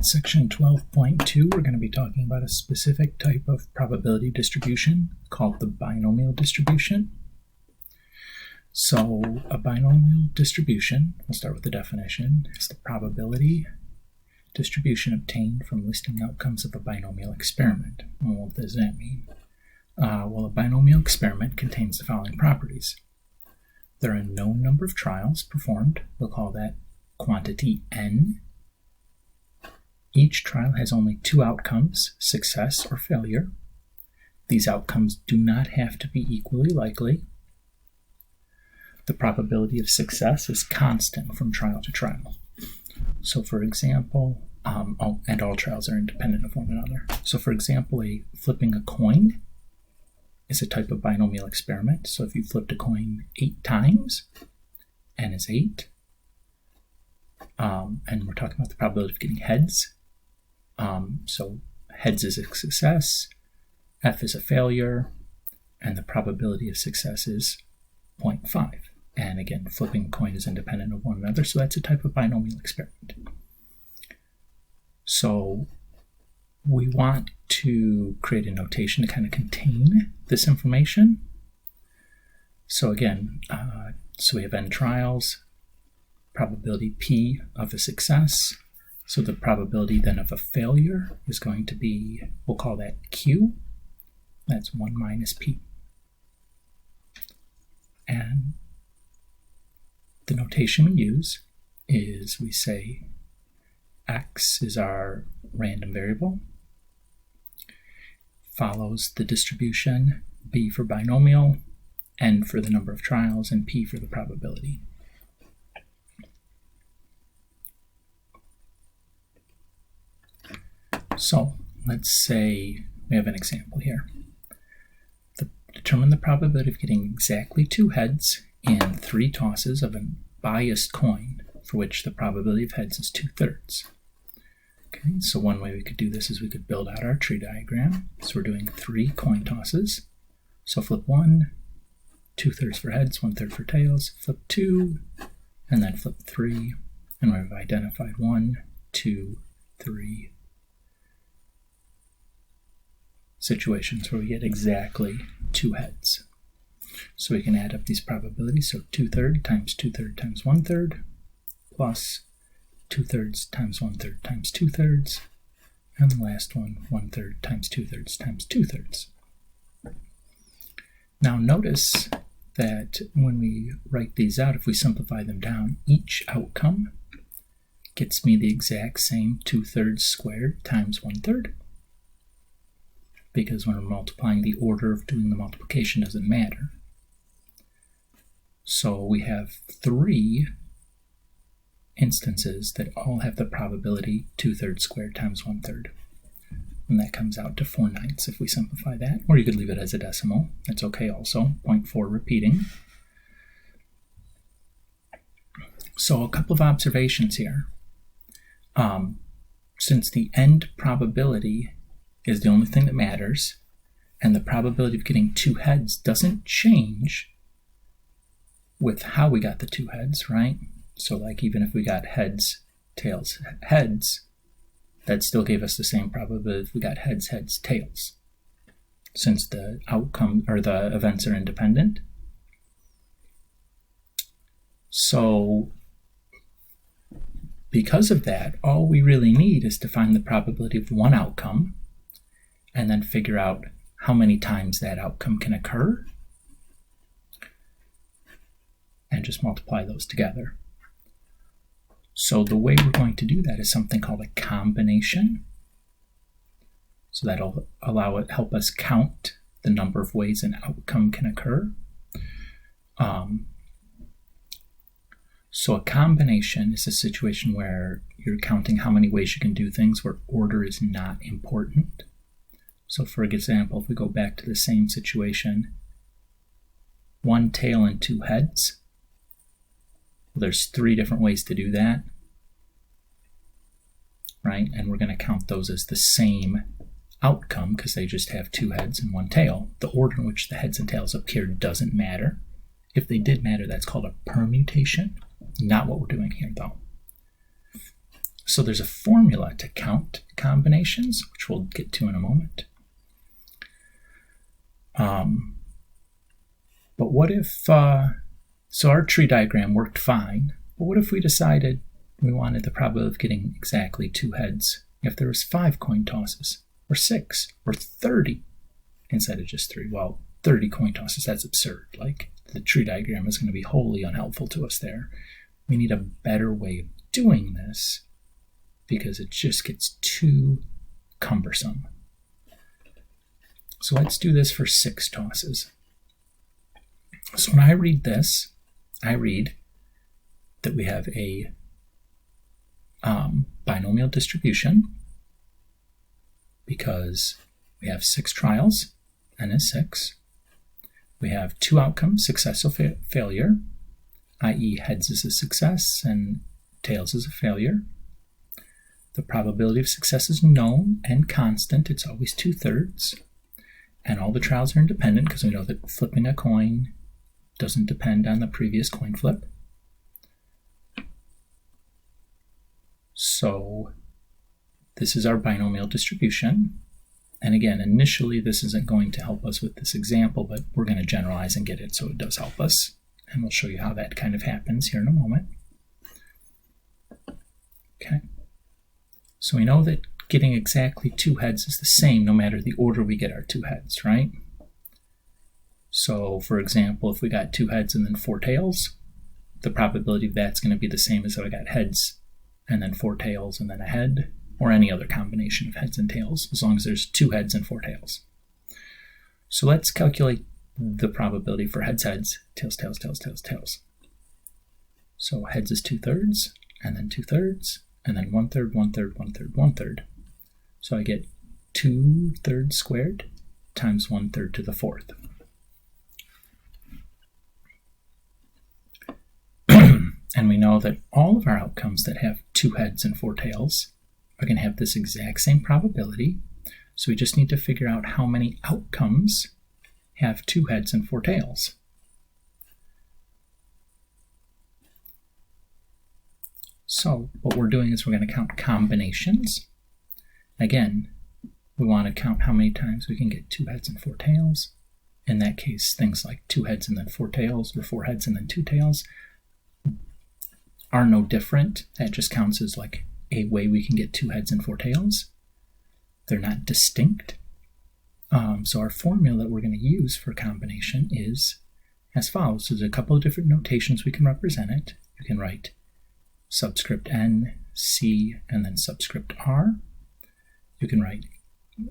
At section 12.2, we're going to be talking about a specific type of probability distribution called the binomial distribution. So a binomial distribution, we'll start with the definition, is the probability distribution obtained from listing outcomes of a binomial experiment. Well, what does that mean? Well, a binomial experiment contains the following properties. There are a known number of trials performed. We'll call that quantity n. Each trial has only two outcomes, success or failure. These outcomes do not have to be equally likely. The probability of success is constant from trial to trial. So for example, and all trials are independent of one another. So for example, flipping a coin is a type of binomial experiment. So if you flipped a coin 8 times, n is 8, and we're talking about the probability of getting heads. So heads is a success, F is a failure, and the probability of success is 0.5. And again, flipping a coin is independent of one another, so that's a type of binomial experiment. So we want to create a notation to kind of contain this information. So again, so we have n trials, probability P of a success. So the probability then of a failure is going to be, we'll call that Q. That's 1 minus P. And the notation we use is we say X is our random variable, follows the distribution B for binomial, N for the number of trials, and P for the probability. So let's say we have an example here. Determine the probability of getting exactly 2 heads in 3 tosses of a biased coin, for which the probability of heads is 2/3. Okay, so one way we could do this is we could build out our tree diagram. So we're doing 3 coin tosses. So flip 1, 2/3 for heads, 1/3 for tails, flip 2, and then flip 3, and we've identified 1, 2, 3 situations where we get exactly 2 heads. So we can add up these probabilities. So 2/3 times 2/3 times 1/3 plus 2/3 times 1/3 times 2/3, and the last one, 1/3 times 2/3 times 2/3. Now notice that when we write these out, if we simplify them down, each outcome gets me the exact same 2/3 squared times 1/3. Because when we're multiplying, the order of doing the multiplication doesn't matter. So we have 3 instances that all have the probability 2/3 squared times 1/3. And that comes out to 4/9 if we simplify that, or you could leave it as a decimal. That's okay also, 0.4 repeating. So a couple of observations here. Since the end probability is the only thing that matters, and the probability of getting 2 heads doesn't change with how we got the 2 heads, right? So like even if we got heads, tails, heads, that still gave us the same probability if we got heads, heads, tails, since the outcome or the events are independent. So because of that, all we really need is to find the probability of one outcome and then figure out how many times that outcome can occur, and just multiply those together. So the way we're going to do that is something called a combination. So that'll help us count the number of ways an outcome can occur. So a combination is a situation where you're counting how many ways you can do things where order is not important. So for example, if we go back to the same situation, 1 tail and 2 heads, well, there's 3 different ways to do that, right? And we're going to count those as the same outcome because they just have 2 heads and 1 tail. The order in which the heads and tails appear doesn't matter. If they did matter, that's called a permutation. Not what we're doing here, though. So there's a formula to count combinations, which we'll get to in a moment. But what if, so our tree diagram worked fine, but what if we decided we wanted the probability of getting exactly 2 heads if there was 5 coin tosses, or 6, or 30 instead of just 3? Well, 30 coin tosses, that's absurd. Like, the tree diagram is going to be wholly unhelpful to us there. We need a better way of doing this because it just gets too cumbersome. So let's do this for 6 tosses. So when I read this, I read that we have a binomial distribution because we have 6 trials, n is 6. We have 2 outcomes, success or failure, i.e. heads is a success and tails is a failure. The probability of success is known and constant. It's always 2/3. And all the trials are independent because we know that flipping a coin doesn't depend on the previous coin flip. So this is our binomial distribution. And again, initially this isn't going to help us with this example, but we're going to generalize and get it so it does help us. And we'll show you how that kind of happens here in a moment. Okay. So we know that getting exactly 2 heads is the same no matter the order we get our 2 heads, right? So for example, if we got 2 heads and then 4 tails, the probability of that's going to be the same as if I got heads and then 4 tails and then a head, or any other combination of heads and tails, as long as there's 2 heads and 4 tails. So let's calculate the probability for heads, heads, tails, tails, tails, tails, tails. So heads is 2/3, and then 2/3, and then 1/3, 1/3, 1/3, 1/3. So I get 2/3 squared times 1/3 to the 4th. And we know that all of our outcomes that have 2 heads and 4 tails are going to have this exact same probability. So we just need to figure out how many outcomes have 2 heads and 4 tails. So what we're doing is we're going to count combinations. Again, we want to count how many times we can get 2 heads and 4 tails. In that case, things like 2 heads and then 4 tails, or 4 heads and then 2 tails, are no different. That just counts as like a way we can get 2 heads and 4 tails. They're not distinct. So our formula that we're going to use for combination is as follows. So there's a couple of different notations we can represent it. You can write subscript n, c, and then subscript r. You can write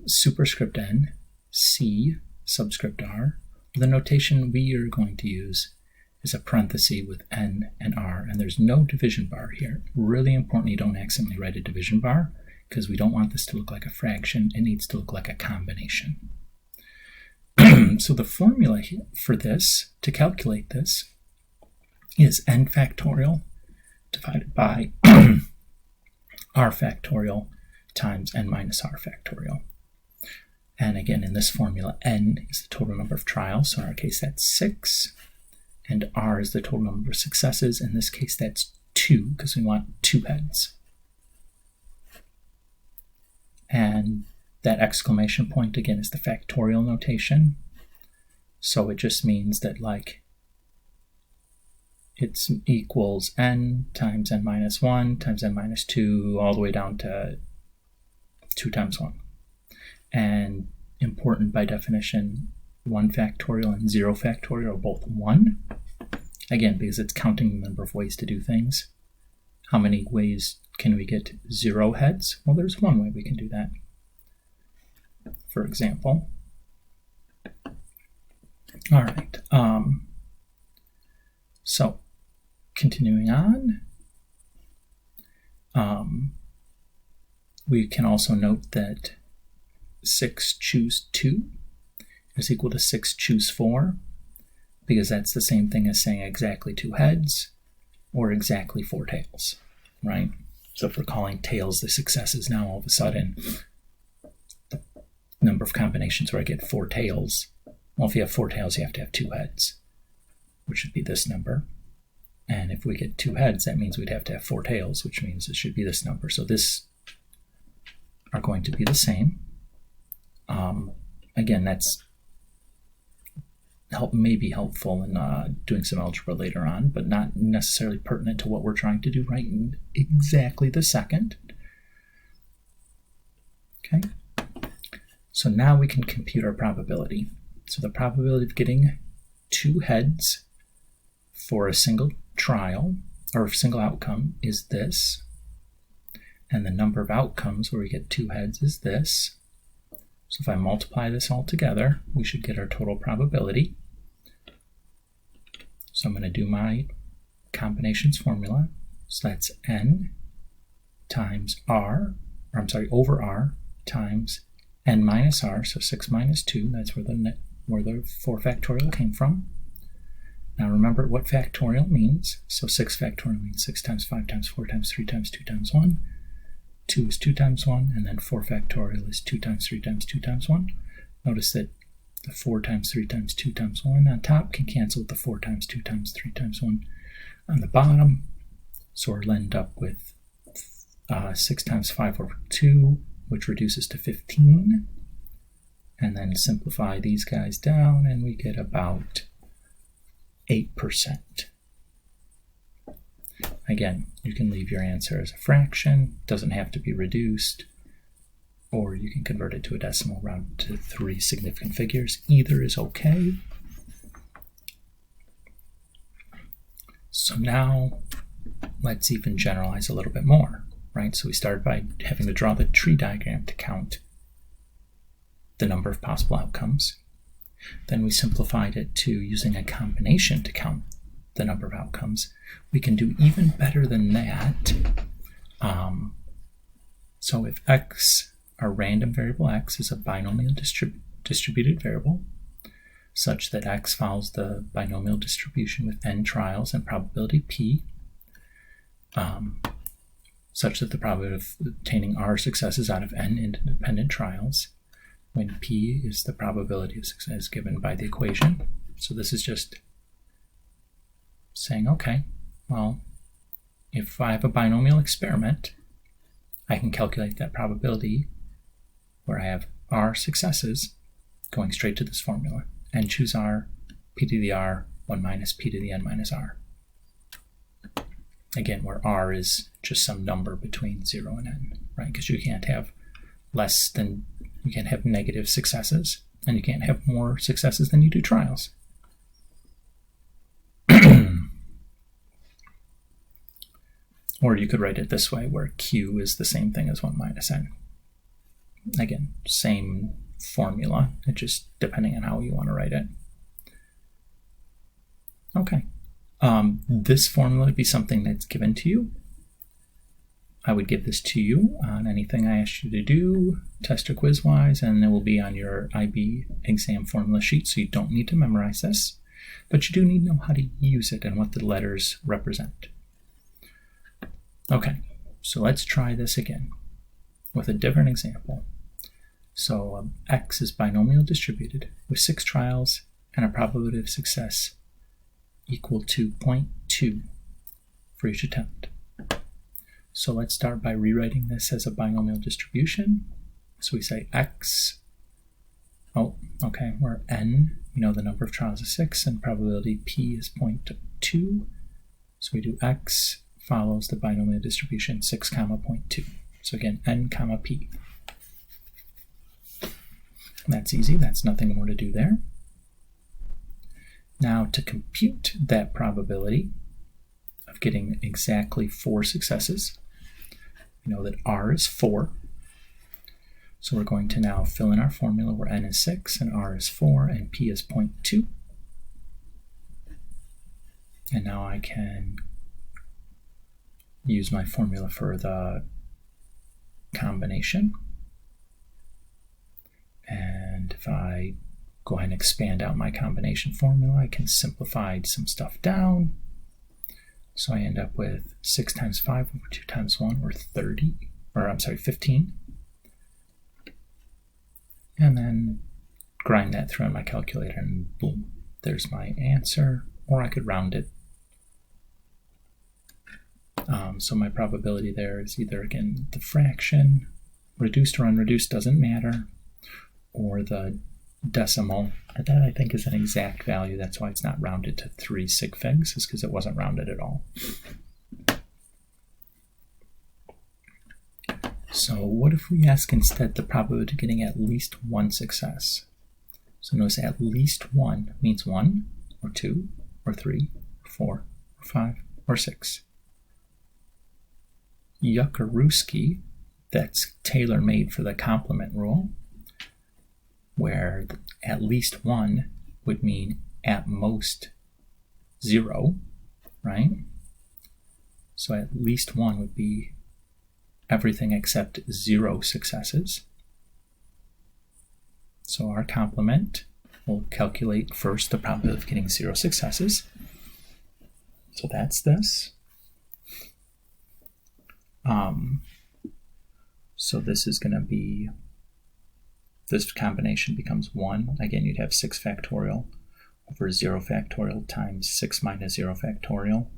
superscript n, c, subscript r. The notation we are going to use is a parenthesis with n and r, and there's no division bar here. Really important you don't accidentally write a division bar, because we don't want this to look like a fraction. It needs to look like a combination. So the formula here for this, to calculate this, is n factorial divided by r factorial times n minus r factorial. And again, in this formula, n is the total number of trials. So in our case, that's 6. And r is the total number of successes. In this case, that's 2, because we want 2 heads. And that exclamation point, again, is the factorial notation. So it just means that, like, it equals n times n minus 1 times n minus 2, all the way down to 2 times 1. And important by definition, 1 factorial and 0 factorial are both 1. Again, because it's counting the number of ways to do things. How many ways can we get 0 heads? Well, there's one way we can do that. For example, all right, so continuing on, we can also note that 6 choose 2 is equal to 6 choose 4, because that's the same thing as saying exactly 2 heads or exactly 4 tails, right? So if we're calling tails the successes, now all of a sudden the number of combinations where I get 4 tails, well, if you have 4 tails, you have to have 2 heads, which would be this number. And if we get 2 heads, that means we'd have to have 4 tails, which means it should be this number. So this are going to be the same. Again, that's may be helpful in doing some algebra later on, but not necessarily pertinent to what we're trying to do right in exactly the second. Okay, so now we can compute our probability. So the probability of getting 2 heads for a single trial or a single outcome is this, and the number of outcomes where we get 2 heads is this. So if I multiply this all together, we should get our total probability. So I'm going to do my combinations formula. So that's n times r, or I'm sorry, over r times n minus r, so 6 minus 2, that's where the 4 factorial came from. Now remember what factorial means. So 6 factorial means 6 times 5 times 4 times 3 times 2 times 1. 2 is 2 times 1, and then 4 factorial is 2 times 3 times 2 times 1. Notice that the 4 times 3 times 2 times 1 on top can cancel with the 4 times 2 times 3 times 1 on the bottom. So we'll end up with 6 times 5 over 2, which reduces to 15. And then simplify these guys down, and we get about 8%. Again, you can leave your answer as a fraction, doesn't have to be reduced, or you can convert it to a decimal rounded to 3 significant figures. Either is okay. So now let's even generalize a little bit more, right? So we started by having to draw the tree diagram to count the number of possible outcomes. Then we simplified it to using a combination to count the number of outcomes. We can do even better than that. So if x, our random variable x, is a binomial distributed variable, such that x follows the binomial distribution with n trials and probability p, such that the probability of obtaining r successes out of n independent trials, when p is the probability of success given by the equation. So this is just saying, okay, well, if I have a binomial experiment, I can calculate that probability where I have r successes going straight to this formula, and choose r, p to the r, 1 minus p to the n minus r. Again, where r is just some number between 0 and n, right? Because you can't have you can't have negative successes, and you can't have more successes than you do trials. Or you could write it this way, where q is the same thing as 1 minus n. Again, same formula, it just depending on how you want to write it. Okay, this formula would be something that's given to you. I would give this to you on anything I asked you to do, test or quiz-wise, and it will be on your IB exam formula sheet, so you don't need to memorize this, but you do need to know how to use it and what the letters represent. Okay, so let's try this again with a different example. So x is binomial distributed with 6 trials and a probability of success equal to 0.2 for each attempt. So let's start by rewriting this as a binomial distribution. So we say x, where n, the number of trials is 6, and probability p is 0.2. So we do x follows the binomial distribution 6 comma 0.2. So again, n comma p. That's easy, that's nothing more to do there. Now to compute that probability of getting exactly 4 successes, we know that r is 4. So we're going to now fill in our formula where n is 6 and r is 4 and p is 0.2. And now I can use my formula for the combination. And if I go ahead and expand out my combination formula, I can simplify some stuff down. So I end up with 6 times 5 over 2 times 1, or 15. And then grind that through on my calculator, and boom, there's my answer. Or I could round it So my probability there is either, again, the fraction, reduced or unreduced doesn't matter, or the decimal. That I think is an exact value. That's why it's not rounded to 3 sig figs, is because it wasn't rounded at all. So what if we ask instead the probability of getting at least one success? So notice at least one means 1 or 2 or 3 or 4 or 5 or 6. Yuckarooski, that's tailor-made for the complement rule, where at least 1 would mean at most 0, right? So at least 1 would be everything except 0 successes. So our complement will calculate first the probability of getting 0 successes. So that's this. So this is going to be, this combination becomes 1. Again, you'd have 6 factorial over 0 factorial times 6 minus 0 factorial.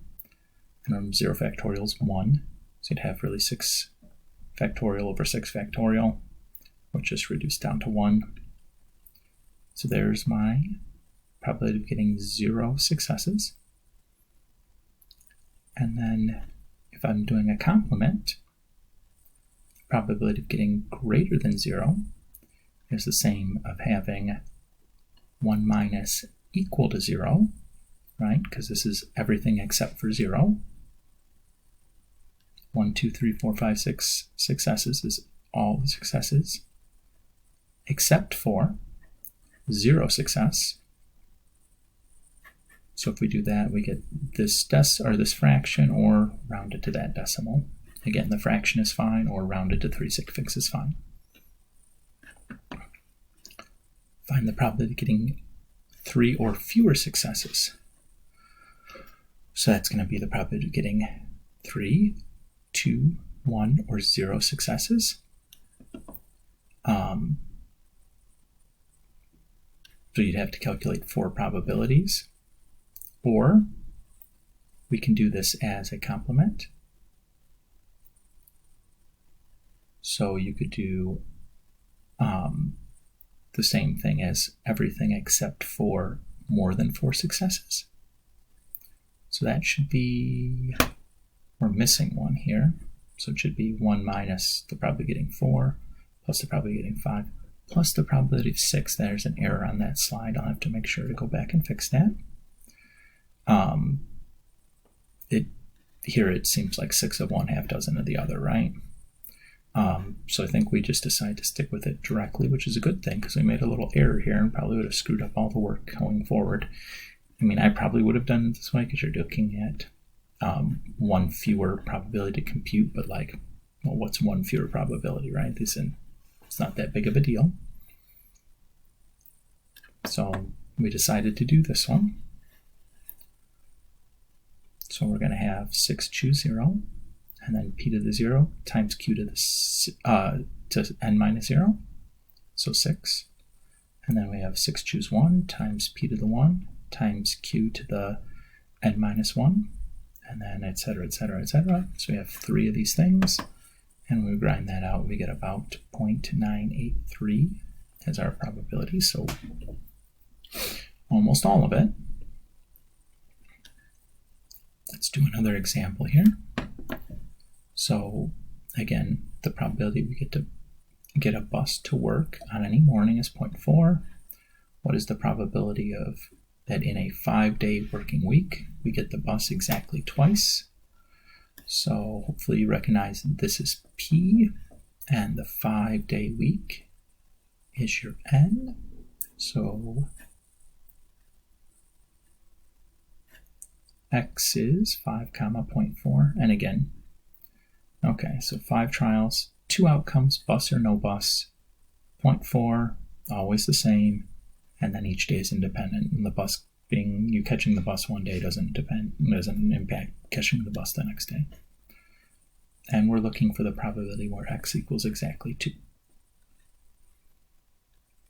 And 0 factorial is 1. So you'd have really 6 factorial over 6 factorial, which just reduced down to 1. So there's my probability of getting 0 successes. And then if I'm doing a complement, probability of getting greater than 0 is the same of having 1 minus equal to 0, right? Because this is everything except for 0. 1, 2, 3, 4, 5, 6 successes is all the successes except for 0 success. So if we do that, we get this this fraction or rounded to that decimal. Again, the fraction is fine, or rounded to 3 sig figs is fine. Find the probability of getting 3 or fewer successes. So that's going to be the probability of getting 3, 2, 1, or 0 successes. So you'd have to calculate 4 probabilities. Or we can do this as a complement. So you could do the same thing as everything except for more than 4 successes. So that should be, we're missing 1 here. So it should be 1 minus the probability of getting 4, plus the probability of getting 5, plus the probability of 6. There's an error on that slide. I'll have to make sure to go back and fix that. Here it seems like 6 of one, half dozen of the other, right? So I think we just decided to stick with it directly, which is a good thing because we made a little error here and probably would have screwed up all the work going forward. I mean, I probably would have done it this way because you're looking at 1 fewer probability to compute, but like, well, what's 1 fewer probability, right? It's not that big of a deal. So we decided to do this one. So we're going to have 6 choose 0, and then p to the 0 times q to the to n minus 0, so 6. And then we have 6 choose 1 times p to the 1 times q to the n minus 1, and then et cetera, et cetera, et cetera. So we have 3 of these things, and when we grind that out, we get about 0.983 as our probability, so almost all of it. Let's do another example here. So again, the probability we get to get a bus to work on any morning is 0.4. What is the probability of that in a 5-day working week we get the bus exactly twice? So hopefully you recognize this is P, and the 5-day week is your N. So X is 5, 0.4, and again, okay, so 5 trials, 2 outcomes, bus or no bus, 0.4, always the same, and then each day is independent, and the bus being, you catching the bus one day doesn't impact catching the bus the next day. And we're looking for the probability where X equals exactly 2.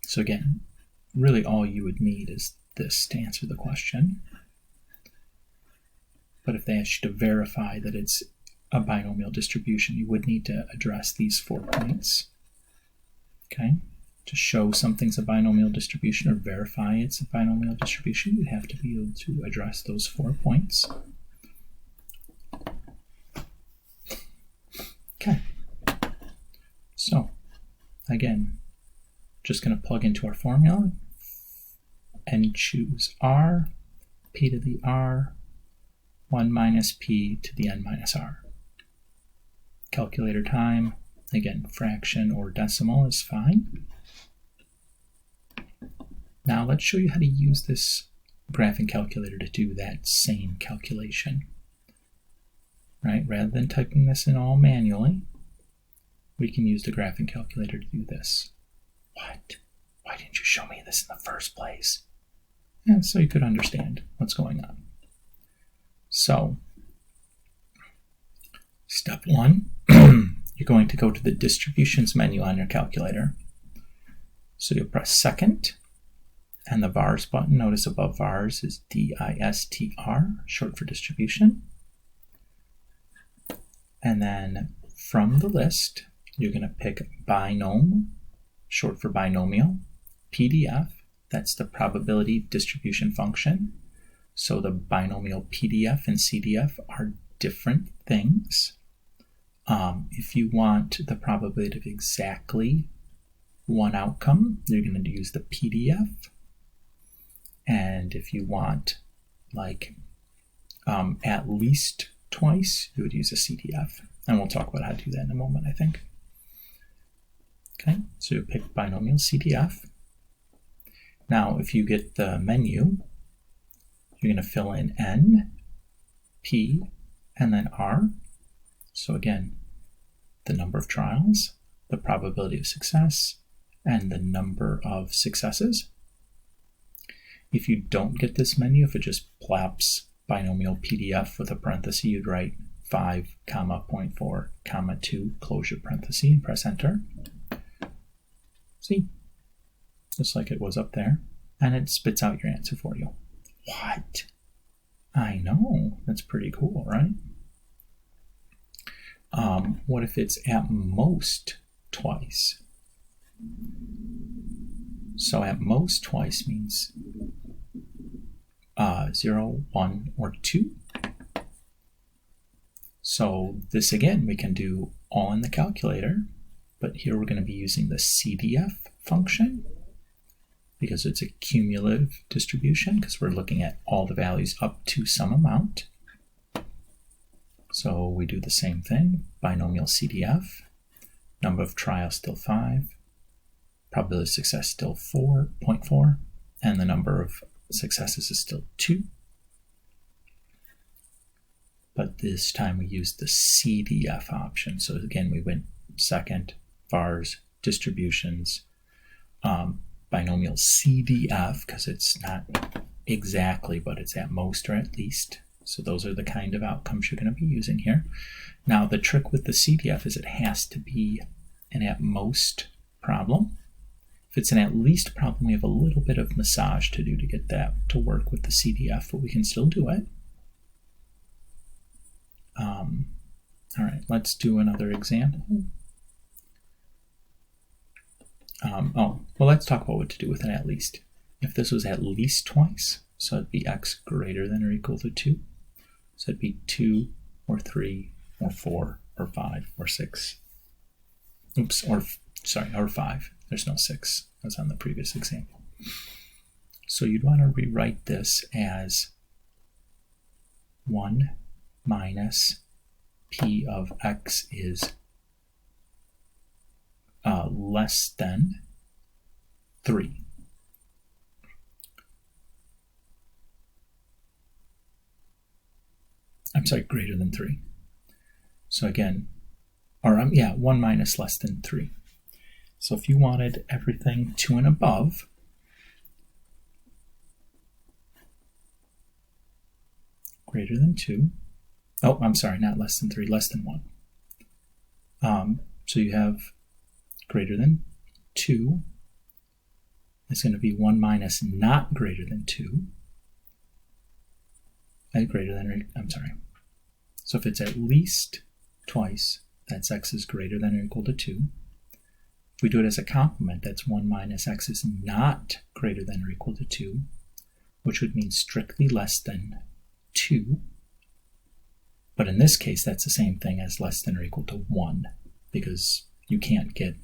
So again, really all you would need is this to answer the question. But if they ask you to verify that it's a binomial distribution, you would need to address these 4 points. Okay? To show something's a binomial distribution or verify it's a binomial distribution, you have to be able to address those 4 points. Okay. So, again, just going to plug into our formula and choose r, p to the r, 1 minus p to the n minus r. Calculator time, again, fraction or decimal is fine. Now let's show you how to use this graphing calculator to do that same calculation. Right? Rather than typing this in all manually, we can use the graphing calculator to do this. What? Why didn't you show me this in the first place? And so you could understand what's going on. So, step 1, you're going to go to the distributions menu on your calculator. So you'll press second, and the vars button, notice above vars is DISTR, short for distribution. And then from the list, you're going to pick binom, short for binomial, PDF, that's the probability distribution function. So the binomial PDF and CDF are different things. If you want the probability of exactly one outcome, you're going to use the PDF. And if you want like at least twice, you would use a CDF. And we'll talk about how to do that in a moment, I think. Okay, so you pick binomial CDF. Now, if you get the menu, you're going to fill in N, P, and then R. So again, the number of trials, the probability of success, and the number of successes. If you don't get this menu, if it just plops binomial PDF with a parenthesis, you'd write 5, 0.4, 2, close your parenthesis, and press enter. See? Just like it was up there. And it spits out your answer for you. What? I know. That's pretty cool, right? What if it's at most twice? So at most twice means 0, 1, or 2. So this again, we can do all in the calculator, but here we're going to be using the CDF function because it's a cumulative distribution because we're looking at all the values up to some amount. So we do the same thing, binomial CDF, number of trials still 5, probability of success still 4.4, and the number of successes is still 2. But this time we used the CDF option. So again, we went second, vars, distributions, binomial CDF, because it's not exactly, but it's at most or at least. So those are the kind of outcomes you're going to be using here. Now the trick with the CDF is it has to be an at most problem. If it's an at least problem, we have a little bit of massage to do to get that to work with the CDF, but we can still do it. All right, let's do another example. Well, let's talk about what to do with an at least. If this was at least twice, so it'd be x greater than or equal to 2. So it'd be 2 or 3 or 4 or 5 or 6. Oops, or 5. There's no 6. That's on the previous example. So you'd want to rewrite this as 1 minus p of x is less than 3. I'm sorry, greater than 3. So again, or 1 minus less than 3. So if you wanted everything 2 and above, greater than 2. Oh, I'm sorry, not less than 3, less than 1. So you have greater than 2. It's going to be 1 minus not greater than 2. And greater than, I'm sorry. So if it's at least twice, that's x is greater than or equal to 2. If we do it as a complement, that's 1 minus x is not greater than or equal to 2, which would mean strictly less than 2. But in this case, that's the same thing as less than or equal to 1, because you can't get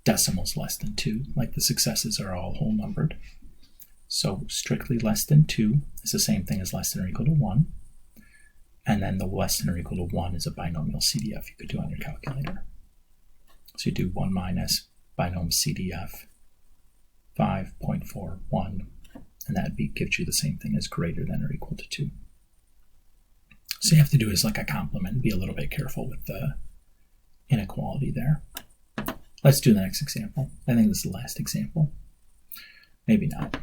decimals less than 2, like the successes are all whole numbered. So strictly less than 2 is the same thing as less than or equal to 1. And then the less than or equal to 1 is a binomial CDF you could do on your calculator. So you do 1 minus binomial CDF 5.41, and that gives you the same thing as greater than or equal to 2. So you have to do is like a complement and be a little bit careful with the inequality there. Let's do the next example. I think this is the last example. Maybe not.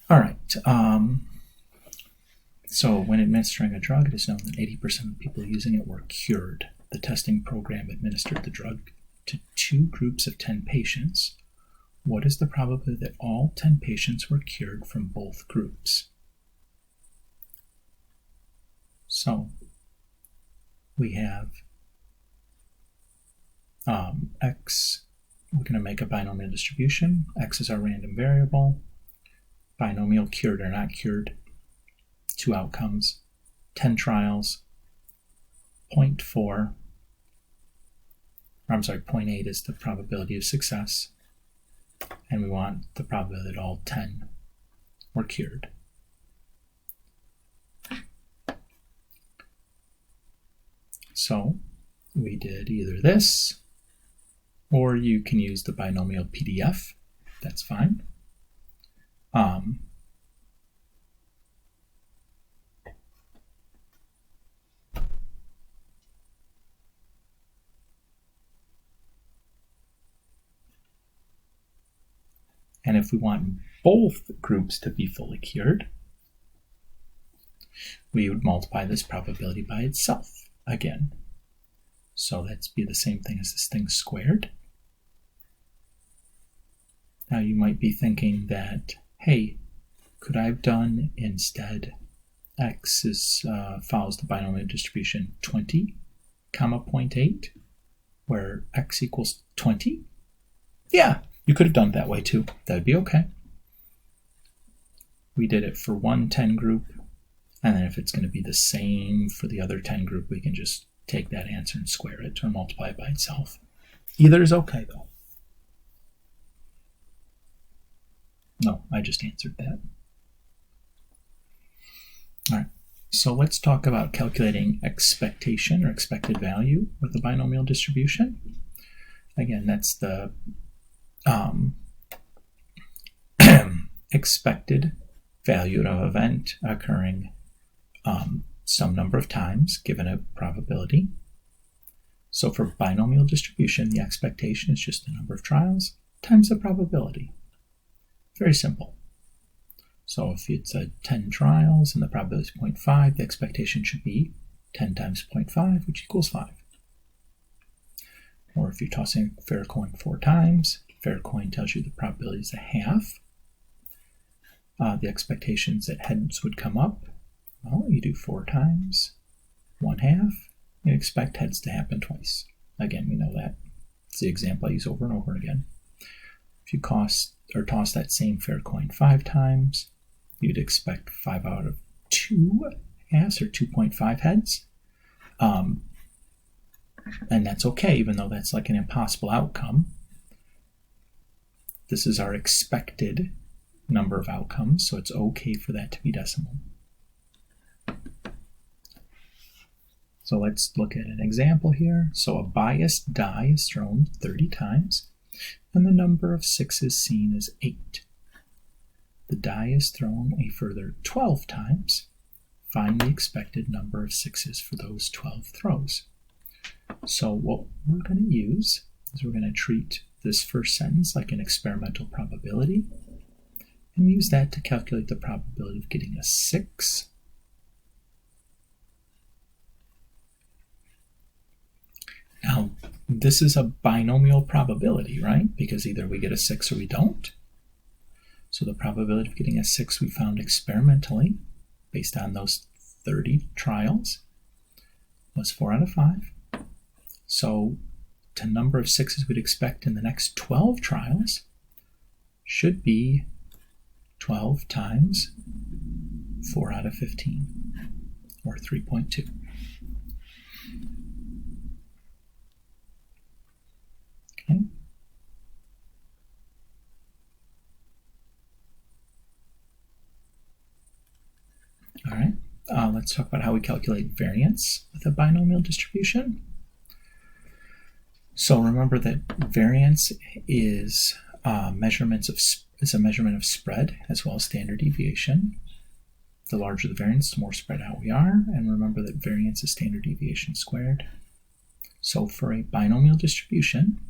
All right. So when administering a drug, it is known that 80% of people using it were cured. The testing program administered the drug to 2 groups of 10 patients. What is the probability that all 10 patients were cured from both groups? So we have x, we're going to make a binomial distribution. X is our random variable. Binomial cured or not cured, 2 outcomes, 10 trials, 0.8 is the probability of success, and we want the probability that all 10 were cured. So we did either this, or you can use the binomial PDF. That's fine. And if we want both groups to be fully cured, we would multiply this probability by itself again. So that's be the same thing as this thing squared. Now you might be thinking that, hey, could I have done instead x is follows the binomial distribution 20, 0.8, where x equals 20? Yeah, you could have done it that way too. That'd be okay. We did it for one 10 group, and then if it's going to be the same for the other 10 group, we can just take that answer and square it or multiply it by itself. Either is okay though. No, I just answered that. All right, so let's talk about calculating expectation or expected value with a binomial distribution. Again, that's the expected value of an event occurring some number of times given a probability. So for binomial distribution, the expectation is just the number of trials times the probability. Very simple. So if it's 10 trials and the probability is 0.5, the expectation should be 10 times 0.5, which equals 5. Or if you're tossing a fair coin 4 times, fair coin tells you the probability is a half. The expectations that heads would come up, well, you do 4 times 1/2. You expect heads to happen twice. Again, we know that. It's the example I use over and over again. If you toss that same fair coin 5 times, you'd expect 5 out of 2 halves, or 2.5 heads. And that's okay, even though that's like an impossible outcome. This is our expected number of outcomes, so it's okay for that to be decimal. So let's look at an example here. So a biased die is thrown 30 times, and the number of 6s seen is 8. The die is thrown a further 12 times. Find the expected number of 6s for those 12 throws. So what we're going to use is we're going to treat this first sentence like an experimental probability and use that to calculate the probability of getting a 6. Now, this is a binomial probability, right? Because either we get a 6 or we don't. So the probability of getting a 6 we found experimentally based on those 30 trials. was 4 out of 5. So the number of 6s we'd expect in the next 12 trials should be 12 times 4 out of 15, or 3.2. Okay. All right, let's talk about how we calculate variance with a binomial distribution. So remember that variance is a measurement of spread as well as standard deviation. The larger the variance, the more spread out we are, and remember that variance is standard deviation squared. So for a binomial distribution,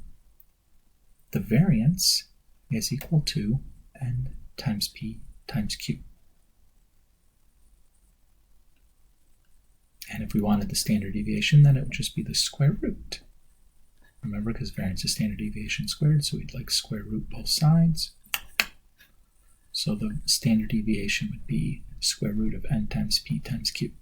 the variance is equal to n times p times q. And if we wanted the standard deviation, then it would just be the square root. Remember, because variance is standard deviation squared, so we'd like square root both sides. So the standard deviation would be square root of n times p times q.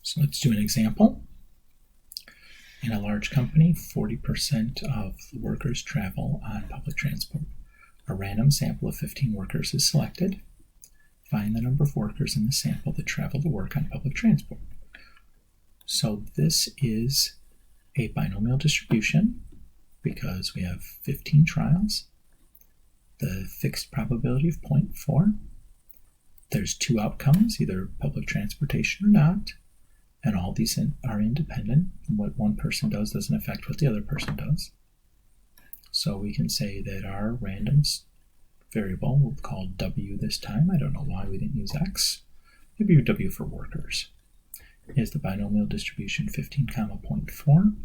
So let's do an example. In a large company, 40% of the workers travel on public transport. A random sample of 15 workers is selected. Find the number of workers in the sample that travel to work on public transport. So this is a binomial distribution because we have 15 trials, the fixed probability of 0.4. There's 2 outcomes, either public transportation or not, and all these are independent. What one person does doesn't affect what the other person does. So we can say that our random variable, we'll call W this time. I don't know why we didn't use X. Maybe W for workers. Is the binomial distribution 15, 0.4.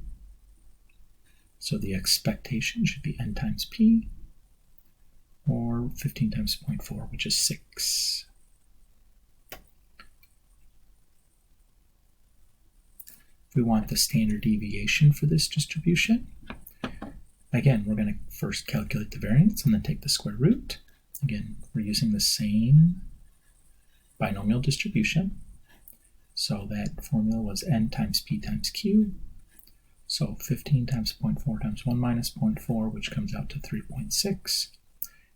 So the expectation should be n times p, or 15 times 0.4, which is 6. If we want the standard deviation for this distribution, again, we're going to first calculate the variance and then take the square root. Again, we're using the same binomial distribution. So that formula was n times p times q. So 15 times 0.4 times 1 minus 0.4, which comes out to 3.6.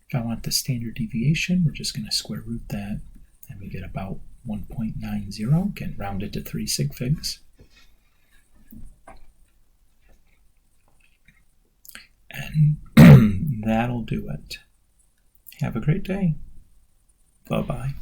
If I want the standard deviation, we're just going to square root that, and we get about 1.90. Again, rounded to 3 sig figs. And that'll do it. Have a great day. Bye-bye.